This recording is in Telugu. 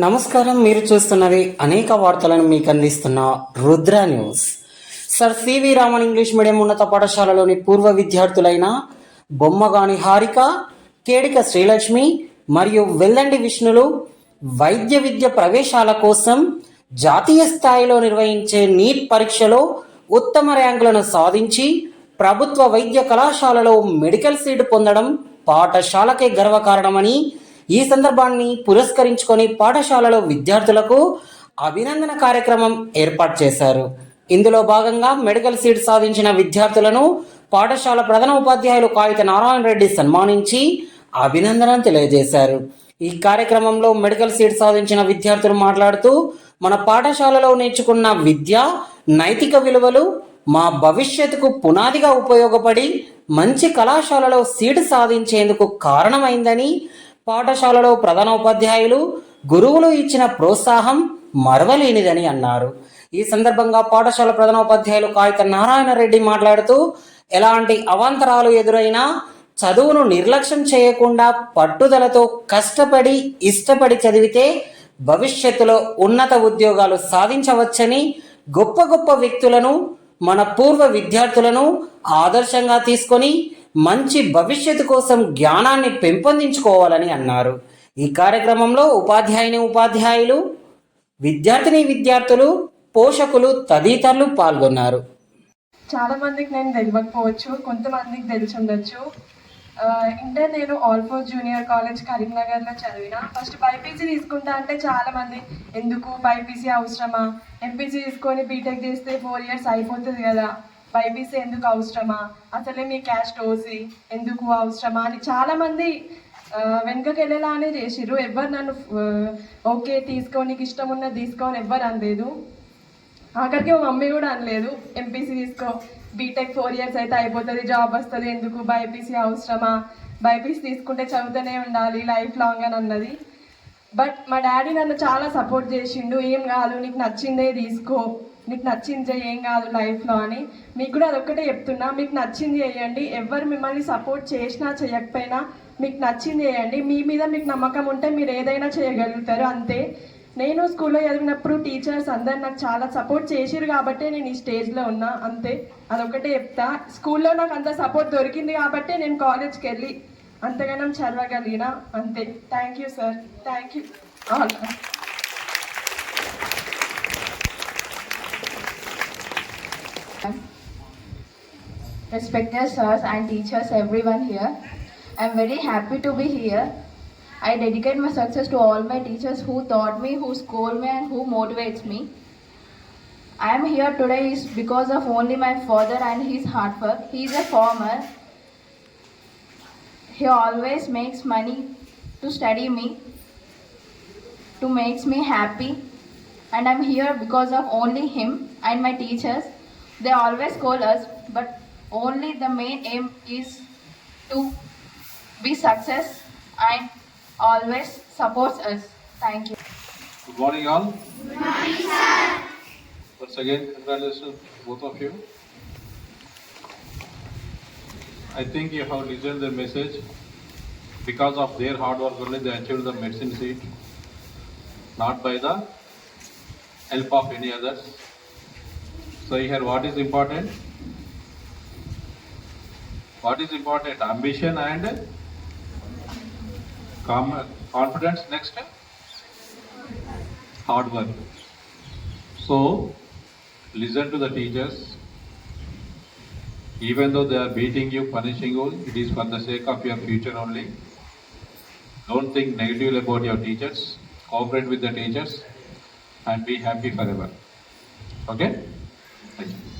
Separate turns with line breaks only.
నమస్కారం. మీరు చూస్తున్నది అనేక వార్తలను మీకు అందిస్తున్న Rudra news. Sir CV Raman English medium ఉన్నత పాఠశాలలోని పూర్వ విద్యార్థులైన బొమ్మగాని హారిక, కేడిక శ్రీలక్ష్మి మరియు వెల్లండి విష్ణులు వైద్య విద్య ప్రవేశాల కోసం జాతీయ స్థాయిలో నిర్వహించే నీట్ పరీక్షలో ఉత్తమ ర్యాంకులను సాధించి ప్రభుత్వ వైద్య కళాశాలలో మెడికల్ సీటు పొందడం పాఠశాలకే గర్వకారణమని, ఈ సందర్భాన్ని పురస్కరించుకొని పాఠశాలలో విద్యార్థులకు అభినందన కార్యక్రమం ఏర్పాటు చేశారు. ఇందులో భాగంగా మెడికల్ సీట్ సాధించిన విద్యార్థులను పాఠశాల ప్రధాన ఉపాధ్యాయులు కాగిత నారాయణ రెడ్డి సన్మానించి అభినందనలు తెలియజేశారు. ఈ కార్యక్రమంలో మెడికల్ సీట్ సాధించిన విద్యార్థులు మాట్లాడుతూ, మన పాఠశాలలో నేర్చుకున్న విద్య, నైతిక విలువలు మా భవిష్యత్తుకు పునాదిగా ఉపయోగపడి మంచి కళాశాలలో సీటు సాధించేందుకు కారణమైందని, పాఠశాలలో ప్రధాన ఉపాధ్యాయులు, గురువులు ఇచ్చిన ప్రోత్సాహం మరవలేనిదని అన్నారు. ఈ సందర్భంగా పాఠశాల ప్రధాన ఉపాధ్యాయులు కాగిత నారాయణ రెడ్డి మాట్లాడుతూ, ఎలాంటి అవాంతరాలు ఎదురైనా చదువును నిర్లక్ష్యం చేయకుండా పట్టుదలతో కష్టపడి ఇష్టపడి చదివితే భవిష్యత్తులో ఉన్నత ఉద్యోగాలు సాధించవచ్చని, గొప్ప గొప్ప వ్యక్తులను, మన పూర్వ విద్యార్థులను ఆదర్శంగా తీసుకొని మంచి భవిష్యత్తు కోసం జ్ఞానాన్ని పెంపొందించుకోవాలని అన్నారు. ఈ కార్యక్రమంలో ఉపాధ్యాయులు, విద్యార్థులు, పోషకులు తదితరులు పాల్గొన్నారు.
చాలా మందికి నేను తెలియకపోవచ్చు, కొంతమందికి తెలిసి ఉండొచ్చు. ఇంటర్ నేను ఆల్ఫోర్స్ జూనియర్ కాలేజ్ కరీంనగర్లో చదివిన. ఫస్ట్ బైపీసీ తీసుకుంటా అంటే చాలామంది ఎందుకు బైపీసీ అవసరమా, ఎంపీసీ తీసుకొని బీటెక్ చేస్తే 4 years అయిపోతుంది కదా, బైపీసీ ఎందుకు అవసరమా, అసలే మీ క్యాస్ట్ ఓసీ ఎందుకు అవసరమా అని చాలామంది వెనుకకి వెళ్ళేలానే చేసిర్రు. ఎవ్వరు నన్ను ఓకే తీసుకో, నీకు ఇష్టం ఉన్నది తీసుకోని ఎవ్వరు అనలేదు. ఆఖరికి మా మమ్మీ కూడా అనలేదు, ఎంపీసీ తీసుకో, బీటెక్ 4 years అయితే అయిపోతుంది, జాబ్ వస్తుంది, ఎందుకు బైపీసీ అవసరమా, బైపీసీ తీసుకుంటే చదువుతూనే ఉండాలి లైఫ్ లాంగ్ అని అన్నది. బట్ మా డాడీ నన్ను చాలా సపోర్ట్ చేసిండు. ఏం కాదు, నీకు నచ్చిందే తీసుకో, నీకు నచ్చింది ఏం కాదు లైఫ్లో అని. మీకు కూడా అదొక్కటే చెప్తున్నా, మీకు నచ్చింది చేయండి. ఎవరు మిమ్మల్ని సపోర్ట్ చేసినా చేయకపోయినా మీకు నచ్చింది చేయండి. మీ మీద మీకు నమ్మకం ఉంటే మీరు ఏదైనా చేయగలుగుతారు, అంతే. నేను స్కూల్లో చదివినప్పుడు టీచర్స్ అందరు నాకు చాలా సపోర్ట్ చేసిరు కాబట్టి నేను ఈ స్టేజ్లో ఉన్నా, అంతే. అదొకటే చెప్తా. స్కూల్లో నాకు అంత సపోర్ట్ దొరికింది కాబట్టి నేను కాలేజ్కి వెళ్ళి అంతగానం చదవగలిగిన, అంతే. Thank you sir, thank you all.
Respected sirs and teachers, everyone here, I am very happy to be here. I dedicate my success to all my teachers who taught me, who scold me and who motivates me. I am here today is because of only my father and his hard work. He is a farmer. He always makes money to study me, to makes me happy, and I am here because of only him and my teachers. They always call us, but only the main aim is to be success and always supports us. Thank you.
Good morning all. Good morning sir. Once again, congratulations to both of you. I think you have listened the message. Because of their hard work only they achieved the medicine seat, not by the help of any others. So here what is important? What is important? Ambition and confidence. Next, hard work. So listen to the teachers. Even though they are beating you, punishing you, it is for the sake of your future only. Don't think negatively about your teachers. Cooperate with the teachers and be happy forever. Okay? Thank you.